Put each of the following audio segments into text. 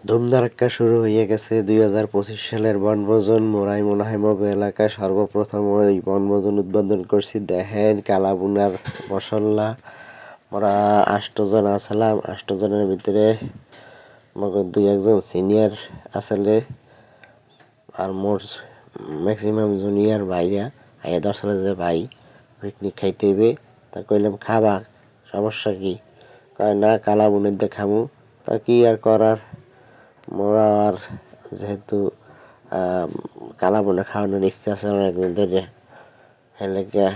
ধুমধারাক্কা শুরু হয়ে গেছে 2025 সালের বনভোজন। মোরাই মনে হয় মগ এলাকায় সর্বপ্রথম ওই বনভোজন উদ্বোধন করছি। দেখেন কালাবুনার মশলা। মোরা 8 জন আসলাম, 8 জনের ভিতরে মগর 2-1 সিনিয়র আসলে, আর মোর ম্যাক্সিমাম জুনিয়র ভাইরা আইয়া দর্শনে যে ভাই পিকনিক খাইতে হইবে। তা কইলাম খাবা, সমস্যা কি? কয় না কালাবুনের দিয়ে খামু। তা কি আর করার, মোরা আর যেহেতু কালাবুনা খাওয়ানোর ইচ্ছা আছে অনেকদিন ধরে, হেলেকে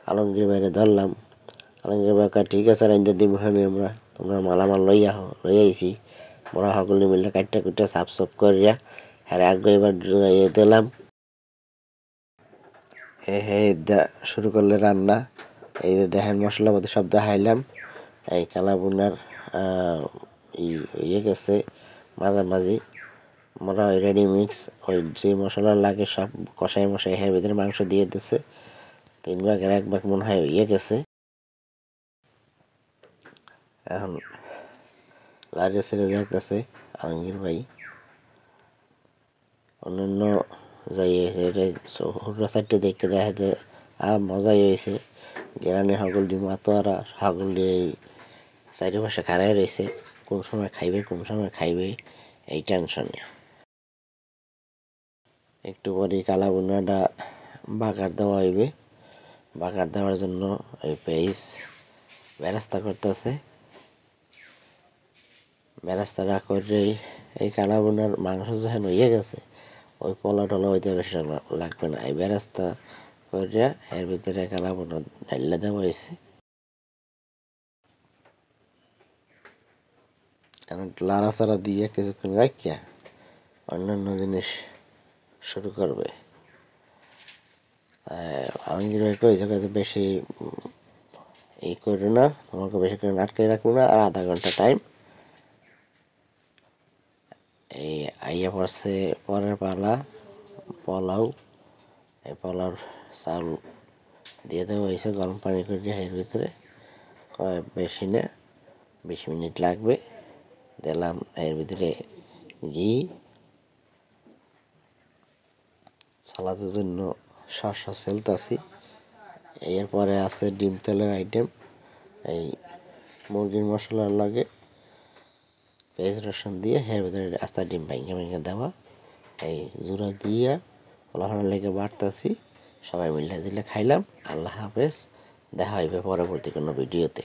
আলমগীর বাইরে ধরলাম। আলমগীর ভাই কয় ঠিক আছে রাইন্দা দিব হানি আমরা, তোমরা মালামাল লইয়া আইছি। মোরা সকলে মিলে কাটটা কুটটা সাফ সাফ করিয়া হ্যাঁ আগে এবার দিলাম। শুরু করলে রান্না। এই যে দেখেন মশলা মধ্যে সব দেখাইলাম। এই কালাবুনার ইয়ে গেছে মাঝামাঝি, মোরা ওই রেডি মিক্স ওই যে মশলা লাগে সব কষাই মশাই এর ভিতরে মাংস দিয়ে দিছে। 3 ভাগের 1 ভাগ মনে হয় ইয়ে গেছে। এখন লাড়িয়ে ছেড়ে যাইতেছে আলমগীর ভাই। অন্যান্য যাই হুড়া সাইডটা দেখতে দেখা যায় মজাই হয়েছে। গেরানে হগল ডিম আতোয়ারা হগল দিয়ে চারিপাশে খাড়াই রয়েছে, কোন সময় খাইবে এই টেনশনে। একটু পরে কালাবুনাটা বাগার দেওয়া হইবে। বাগার দেওয়ার জন্য এই পেঁয়াজ বেরাস্তা করতেছে। বেরাস্তাটা করে এই কালাবুনার মাংস যখন হয়ে গেছে, ওই পোলা টলা হইতে বেশি লাগবে না। এই বেরাস্তা করে এর ভিতরে কালাবুনা ঢাইলা দেওয়া হয়েছে। এখন লাড়াচাড়া দিয়ে কিছুক্ষণ রাখিয়া অন্যান্য জিনিস শুরু করবে। আলমগীর ভাই কইছে বেশি এই করো না, তোমাকে বেশি করে আটকে রাখবো না, আর আধা ঘন্টা টাইম। এই আইয়া পড়ছে পরের পালা পোলাও। এই পোলাওর চাল দিয়ে দেওয়া হয়েছে গরম পানি করে এর ভিতরে। বেশি না, 20 মিনিট লাগবে। দিলাম এর ভিতরে ঘি, সালাদের জন্য শসা সেলতাছি। এরপরে আছে ডিম তেলের আইটেম। এই মুরগির মশলার লাগে পেঁয়াজ রসুন দিয়ে এর ভিতরে আস্তা ডিম ভেঙে দেওয়া। এই জোড়া দিয়ে পোলাপানের লেগে বাড়তাছি। সবাই মিলে দিলে খাইলাম। আল্লাহ হাফেজ, দেখা হইবে পরবর্তী কোনো ভিডিওতে।